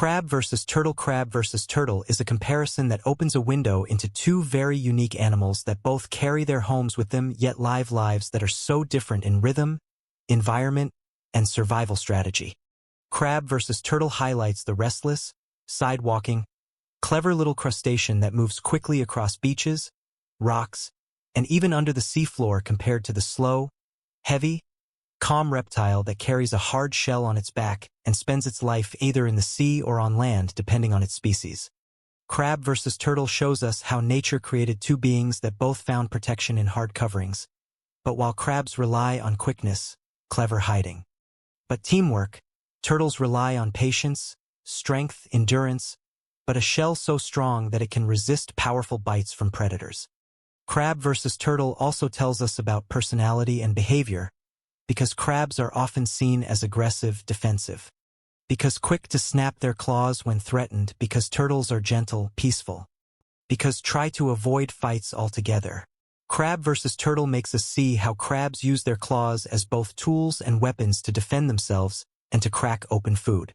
Crab versus turtle. Crab versus turtle is a comparison that opens a window into two very unique animals that both carry their homes with them yet live lives that are so different in rhythm, environment, and survival strategy. Crab versus turtle highlights the restless, side-walking, clever little crustacean that moves quickly across beaches, rocks, and even under the seafloor compared to the slow, heavy, calm reptile that carries a hard shell on its back and spends its life either in the sea or on land depending on its species. Crab versus turtle shows us how nature created two beings that both found protection in hard coverings. But while crabs rely on quickness, clever hiding. But teamwork, turtles rely on patience, strength, endurance, but a shell so strong that it can resist powerful bites from predators. Crab versus turtle also tells us about personality and behavior, because crabs are often seen as aggressive, defensive. Because quick to snap their claws when threatened, because turtles are gentle, peaceful. Because try to avoid fights altogether. Crab versus turtle makes us see how crabs use their claws as both tools and weapons to defend themselves and to crack open food.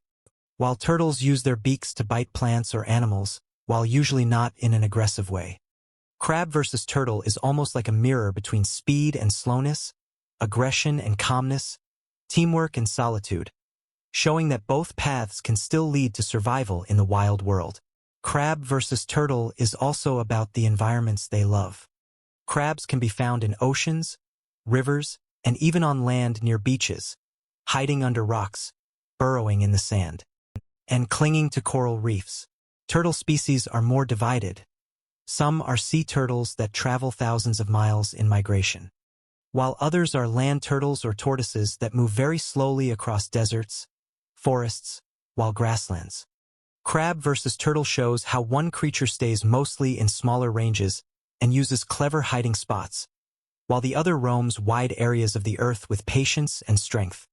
While turtles use their beaks to bite plants or animals, while usually not in an aggressive way. Crab versus turtle is almost like a mirror between speed and slowness, aggression and calmness, teamwork and solitude, showing that both paths can still lead to survival in the wild world. Crab versus turtle is also about the environments they love. Crabs can be found in oceans, rivers, and even on land near beaches, hiding under rocks, burrowing in the sand, and clinging to coral reefs. Turtle species are more divided. Some are sea turtles that travel thousands of miles in migration, while others are land turtles or tortoises that move very slowly across deserts, forests, while grasslands. Crab versus turtle shows how one creature stays mostly in smaller ranges and uses clever hiding spots, while the other roams wide areas of the earth with patience and strength.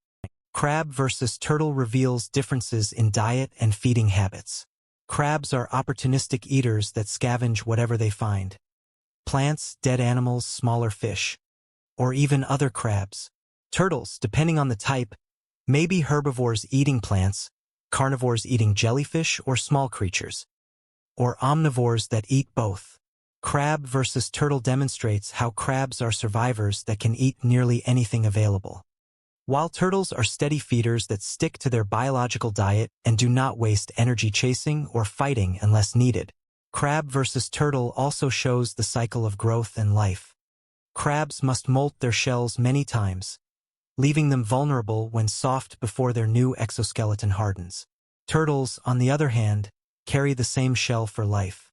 Crab versus turtle reveals differences in diet and feeding habits. Crabs are opportunistic eaters that scavenge whatever they find. Plants, dead animals, smaller fish, or even other crabs. Turtles, depending on the type, may be herbivores eating plants, carnivores eating jellyfish or small creatures, or omnivores that eat both. Crab versus turtle demonstrates how crabs are survivors that can eat nearly anything available, while turtles are steady feeders that stick to their biological diet and do not waste energy chasing or fighting unless needed. Crab versus turtle also shows the cycle of growth and life. Crabs must molt their shells many times, leaving them vulnerable when soft before their new exoskeleton hardens. Turtles, on the other hand, carry the same shell for life,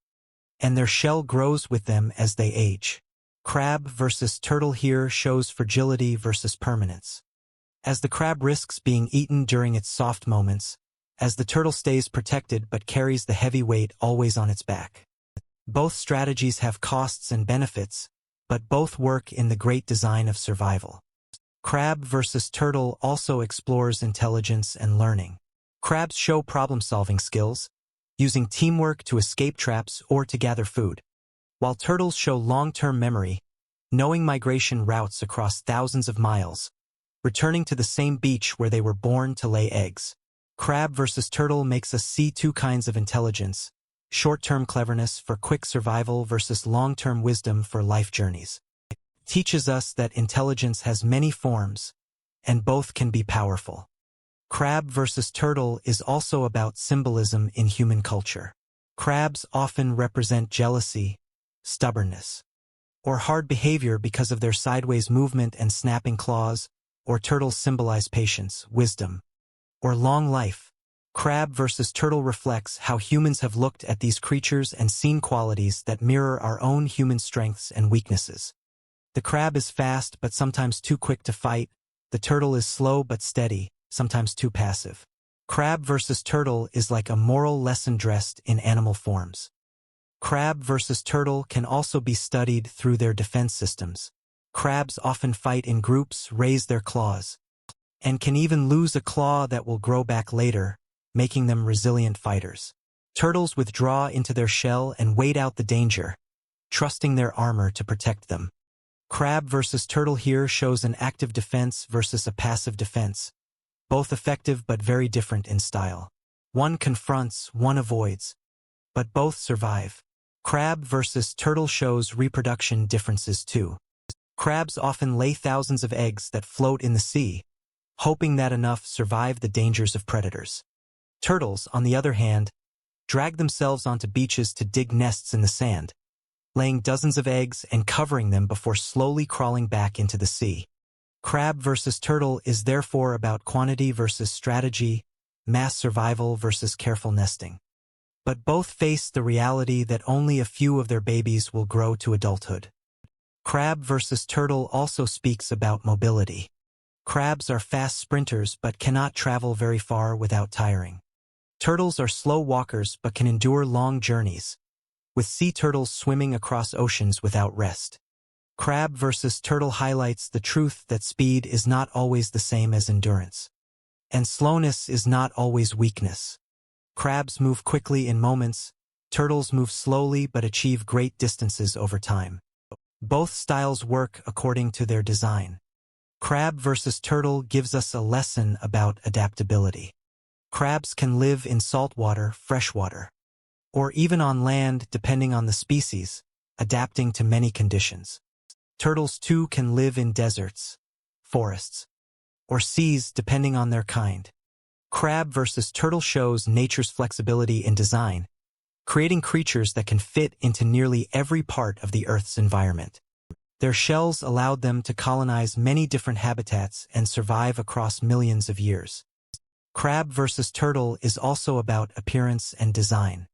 and their shell grows with them as they age. Crab versus turtle here shows fragility versus permanence, as the crab risks being eaten during its soft moments, as the turtle stays protected but carries the heavy weight always on its back. Both strategies have costs and benefits, but both work in the great design of survival. Crab versus turtle also explores intelligence and learning. Crabs show problem-solving skills, using teamwork to escape traps or to gather food, while turtles show long-term memory, knowing migration routes across thousands of miles, returning to the same beach where they were born to lay eggs. Crab versus turtle makes us see two kinds of intelligence: short-term cleverness for quick survival versus long-term wisdom for life journeys. It teaches us that intelligence has many forms, and both can be powerful. Crab versus turtle is also about symbolism in human culture. Crabs often represent jealousy, stubbornness, or hard behavior because of their sideways movement and snapping claws, or turtles symbolize patience, wisdom, or long life. Crab versus turtle reflects how humans have looked at these creatures and seen qualities that mirror our own human strengths and weaknesses. The crab is fast but sometimes too quick to fight. The turtle is slow but steady, sometimes too passive. Crab versus turtle is like a moral lesson dressed in animal forms. Crab versus turtle can also be studied through their defense systems. Crabs often fight in groups, raise their claws, and can even lose a claw that will grow back later, making them resilient fighters. Turtles withdraw into their shell and wait out the danger, trusting their armor to protect them. Crab versus turtle here shows an active defense versus a passive defense, both effective but very different in style. One confronts, one avoids, but both survive. Crab versus turtle shows reproduction differences too. Crabs often lay thousands of eggs that float in the sea, hoping that enough survive the dangers of predators. Turtles, on the other hand, drag themselves onto beaches to dig nests in the sand, laying dozens of eggs and covering them before slowly crawling back into the sea. Crab versus turtle is therefore about quantity versus strategy, mass survival versus careful nesting. But both face the reality that only a few of their babies will grow to adulthood. Crab versus turtle also speaks about mobility. Crabs are fast sprinters but cannot travel very far without tiring. Turtles are slow walkers but can endure long journeys, with sea turtles swimming across oceans without rest. Crab versus turtle highlights the truth that speed is not always the same as endurance, and slowness is not always weakness. Crabs move quickly in moments, turtles move slowly but achieve great distances over time. Both styles work according to their design. Crab versus turtle gives us a lesson about adaptability. Crabs can live in saltwater, freshwater, or even on land depending on the species, adapting to many conditions. Turtles too can live in deserts, forests, or seas depending on their kind. Crab versus turtle shows nature's flexibility in design, creating creatures that can fit into nearly every part of the Earth's environment. Their shells allowed them to colonize many different habitats and survive across millions of years. Crab versus turtle is also about appearance and design.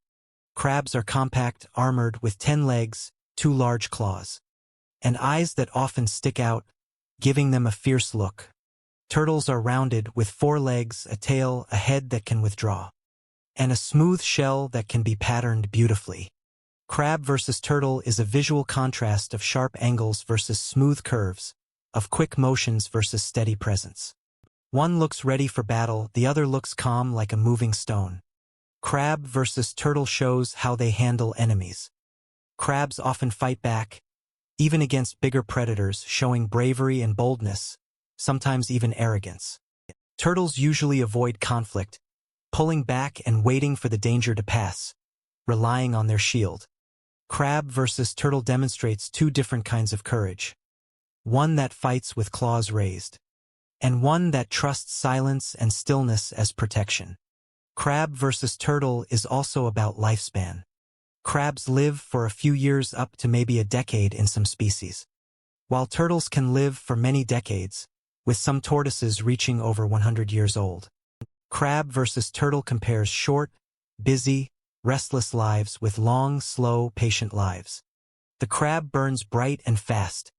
Crabs are compact, armored with 10 legs, 2 large claws, and eyes that often stick out, giving them a fierce look. Turtles are rounded with 4 legs, a tail, a head that can withdraw, and a smooth shell that can be patterned beautifully. Crab versus turtle is a visual contrast of sharp angles versus smooth curves, of quick motions versus steady presence. One looks ready for battle, the other looks calm like a moving stone. Crab versus turtle shows how they handle enemies. Crabs often fight back, even against bigger predators, showing bravery and boldness, sometimes even arrogance. Turtles usually avoid conflict, pulling back and waiting for the danger to pass, relying on their shield. Crab versus turtle demonstrates 2 different kinds of courage. One that fights with claws raised, and one that trusts silence and stillness as protection. Crab versus turtle is also about lifespan. Crabs live for a few years up to maybe a decade in some species, while turtles can live for many decades, with some tortoises reaching over 100 years old. Crab versus turtle compares short, busy, restless lives with long, slow, patient lives. The crab burns bright and fast.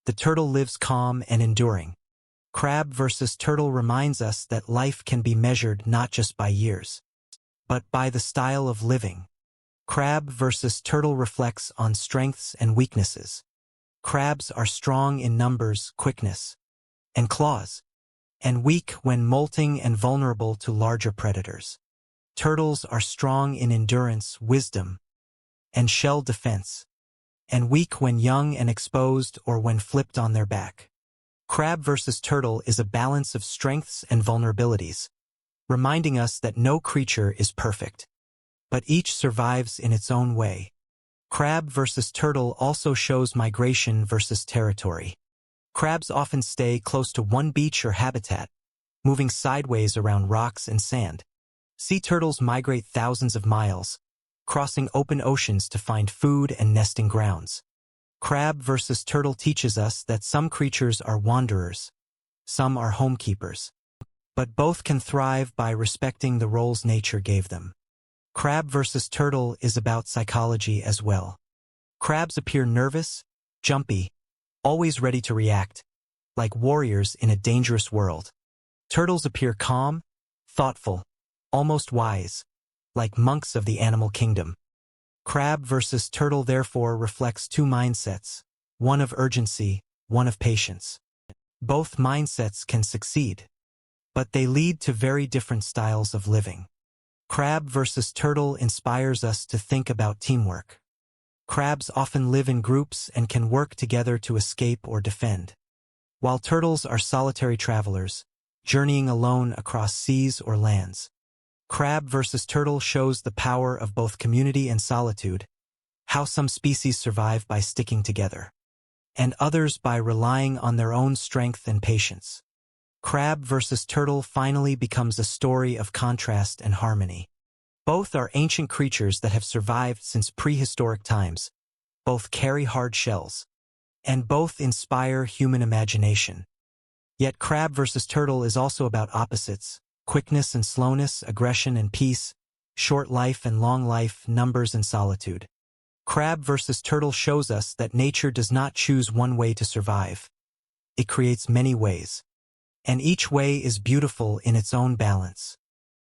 The turtle lives calm and enduring. Crab versus turtle reminds us that life can be measured not just by years, but by the style of living. Crab versus turtle reflects on strengths and weaknesses. Crabs are strong in numbers, quickness, and claws, and weak when molting and vulnerable to larger predators. Turtles are strong in endurance, wisdom, and shell defense, and weak when young and exposed or when flipped on their back. Crab versus turtle is a balance of strengths and vulnerabilities, reminding us that no creature is perfect, but each survives in its own way. Crab versus turtle also shows migration versus territory. Crabs often stay close to one beach or habitat, moving sideways around rocks and sand. Sea turtles migrate thousands of miles, crossing open oceans to find food and nesting grounds. Crab versus turtle teaches us that some creatures are wanderers, some are homekeepers, but both can thrive by respecting the roles nature gave them. Crab versus turtle is about psychology as well. Crabs appear nervous, jumpy, always ready to react, like warriors in a dangerous world. Turtles appear calm, thoughtful, almost wise, like monks of the animal kingdom. Crab versus turtle therefore reflects 2 mindsets, one of urgency, one of patience. Both mindsets can succeed, but they lead to very different styles of living. Crab versus turtle inspires us to think about teamwork. Crabs often live in groups and can work together to escape or defend, while turtles are solitary travelers, journeying alone across seas or lands. Crab versus turtle shows the power of both community and solitude, how some species survive by sticking together, and others by relying on their own strength and patience. Crab versus turtle finally becomes a story of contrast and harmony. Both are ancient creatures that have survived since prehistoric times. Both carry hard shells, and both inspire human imagination. Yet crab versus turtle is also about opposites: quickness and slowness, aggression and peace, short life and long life, numbers and solitude. Crab versus turtle shows us that nature does not choose one way to survive. It creates many ways, and each way is beautiful in its own balance.